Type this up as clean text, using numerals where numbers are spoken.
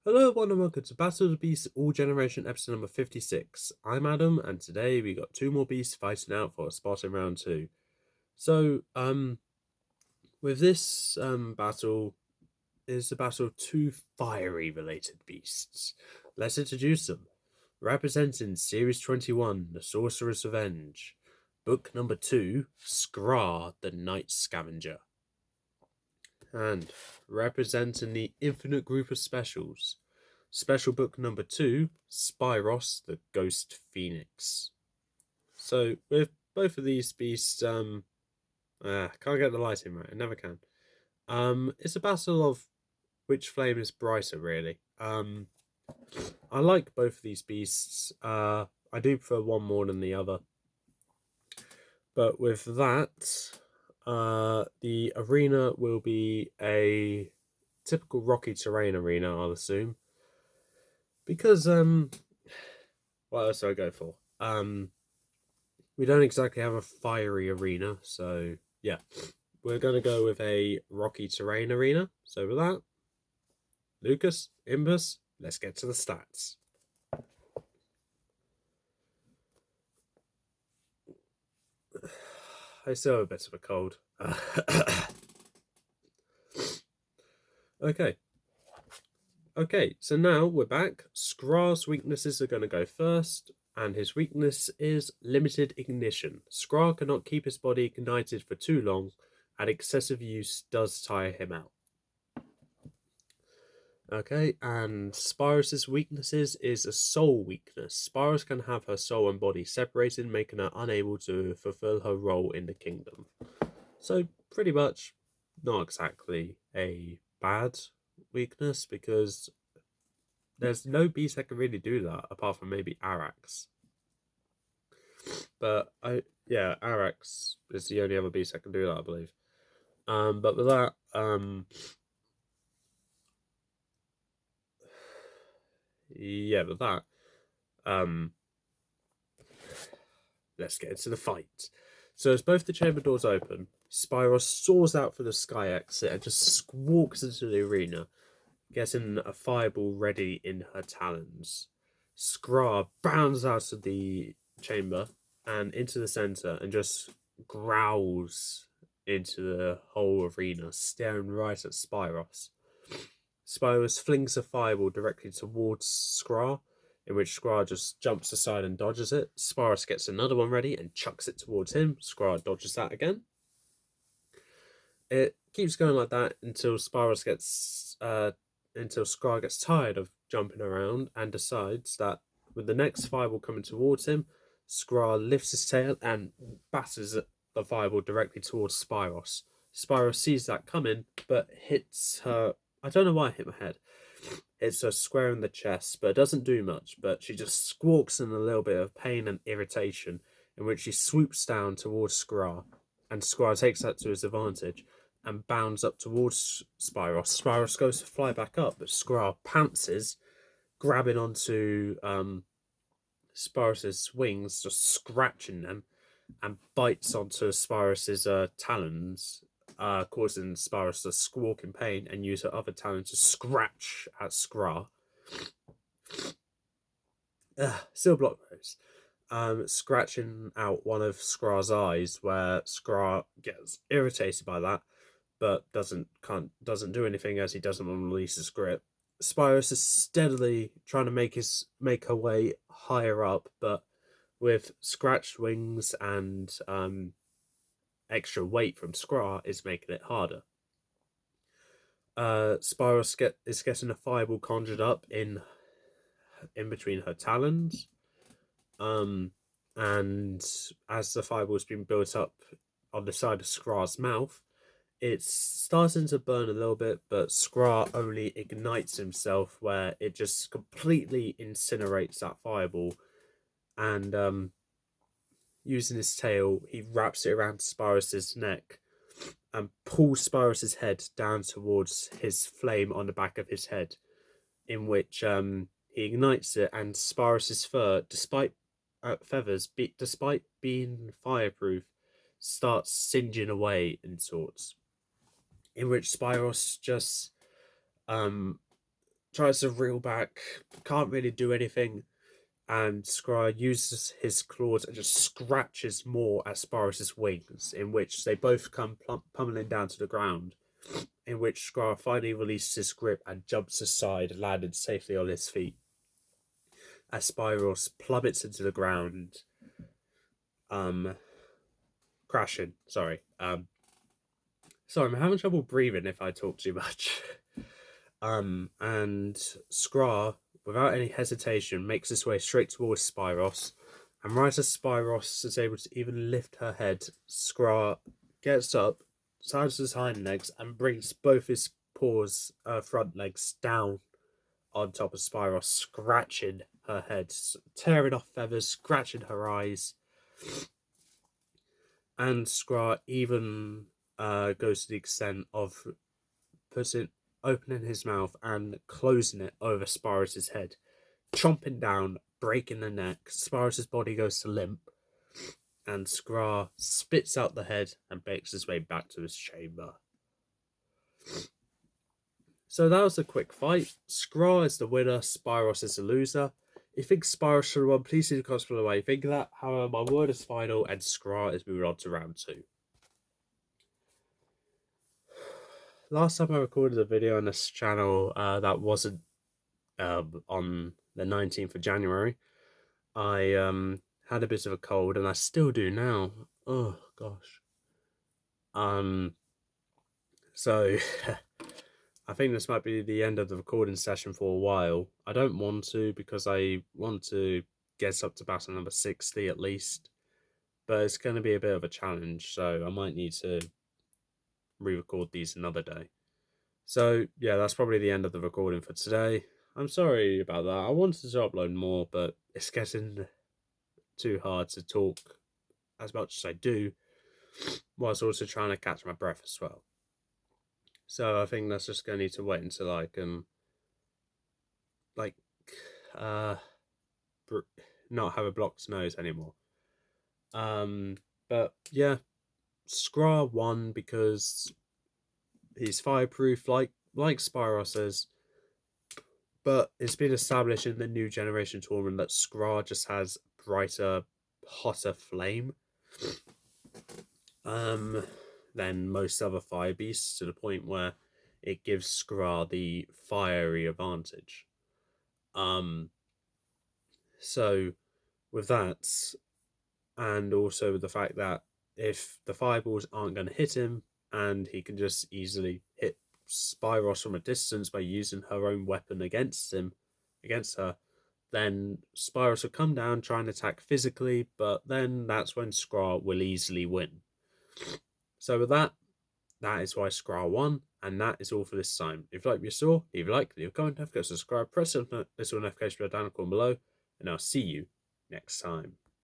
Hello, everyone, and welcome to Battle of the Beasts All Generation episode number 56. I'm Adam, and today we got two more beasts fighting out for a spot in round two. So, with this battle is the battle of two fiery related beasts. Let's introduce them. Representing Series 21, The Sorcerer's Revenge. Book number 2, Skrar, the Night Scavenger. And representing the Infinite Group of Specials. Special book number 2, Spiros, the Ghost Phoenix. So with both of these beasts, can't get the lighting right. I never can. It's a battle of which flame is brighter, really. I like both of these beasts. I do prefer one more than the other. But with that, the arena will be a typical rocky terrain arena, I'll assume. Because what else do I go for? We don't exactly have a fiery arena, so yeah, we're gonna go with a rocky terrain arena. So with that, Lucas, Imbus, let's get to the stats. I still have a bit of a cold. Okay. Okay, so now we're back. Skrar's weaknesses are going to go first, and his weakness is limited ignition. Skrar cannot keep his body ignited for too long, and excessive use does tire him out. Okay, and Spiros' weaknesses is a soul weakness. Spiros can have her soul and body separated, making her unable to fulfill her role in the kingdom. So, pretty much not exactly a bad weakness, because there's no beast that can really do that apart from maybe Arax. But Arax is the only other beast that can do that, I believe. But with that, with that, let's get into the fight. So as both the chamber doors open, Spiros soars out for the sky exit and just squawks into the arena, getting a fireball ready in her talons. Skrar bounds out of the chamber and into the center and just growls into the whole arena, staring right at Spiros. Spiros flings a fireball directly towards Skrar, in which Skrar just jumps aside and dodges it. Spiros gets another one ready and chucks it towards him. Skrar dodges that again. It keeps going like that until Skrar gets tired of jumping around and decides that with the next fireball coming towards him, Skrar lifts his tail and batters the fireball directly towards Spiros. Spiros sees that coming, but hits her. I don't know why it hit my head. It's her square in the chest, but it doesn't do much. But she just squawks in a little bit of pain and irritation, in which she swoops down towards Skrar, and Skrar takes that to his advantage and bounds up towards Spiros. Spiros goes to fly back up, but Skrar pounces, grabbing onto Spiros' wings, just scratching them, and bites onto Spiros' talons, causing Spiros to squawk in pain and use her other talon to scratch at Skrar. Still block those. Scratching out one of Skrar's eyes, where Skrar gets irritated by that, but doesn't do anything as he doesn't want to release his grip. Spiros is steadily trying to make her way higher up, but with scratched wings and extra weight from Skrar is making it harder. Spiros is getting a fireball conjured up in between her talons. And as the fireball's been built up on the side of Skrar's mouth, it's starting to burn a little bit, but Skrar only ignites himself, where it just completely incinerates that fireball. And using his tail, he wraps it around Spiros' neck and pulls Spiros' head down towards his flame on the back of his head, in which he ignites it, and Spiros' fur, despite being fireproof, starts singeing away in sorts. In which Spiros just tries to reel back, can't really do anything, and Skrar uses his claws and just scratches more at Spiros' wings, in which they both come pummeling down to the ground, in which Skrar finally releases his grip and jumps aside, landing safely on his feet. As Spiros plummets into the ground, crashing. Sorry, I'm having trouble breathing if I talk too much. And Skrar, without any hesitation, makes his way straight towards Spiros. And right as Spiros is able to even lift her head, Skrar gets up, sides his hind legs, and brings both his front legs down on top of Spiros, scratching her head, tearing off feathers, scratching her eyes. And Skrar even goes to the extent of opening his mouth and closing it over Spiros' head, chomping down, breaking the neck. Spiros' body goes to limp, and Skrar spits out the head and makes his way back to his chamber. So that was a quick fight. Skrar is the winner, Spiros is the loser. If you think Spiros should have won, please leave the comments below why you think that. However, my word is final, and Skrar is moving on to round 2. Last time I recorded a video on this channel that wasn't on the 19th of January, I had a bit of a cold, and I still do now. Oh gosh. So I think this might be the end of the recording session for a while. I don't want to, because I want to get up to battle number 60 at least, but it's going to be a bit of a challenge, so I might need to re-record these another day. So yeah, that's probably the end of the recording for today. I'm sorry about that. I wanted to upload more, but it's getting too hard to talk as much as I do, whilst also trying to catch my breath as well. So I think that's just going to need to wait until I can, not have a blocked nose anymore. But yeah, Skrar won because he's fireproof, like Spiros is. But it's been established in the new generation tournament that Skrar just has brighter, hotter flame than most other fire beasts, to the point where it gives Skrar the fiery advantage. So with that, and also with the fact that if the fireballs aren't going to hit him, and he can just easily hit Spiros from a distance by using her own weapon against her, then Spiros will come down, try and attack physically, but then that's when Skrar will easily win. So with that, that is why Skrar won, and that is all for this time. If you like what you saw, leave a like, leave a comment, don't forget to subscribe, press the little notification bell down the corner below, and I'll see you next time.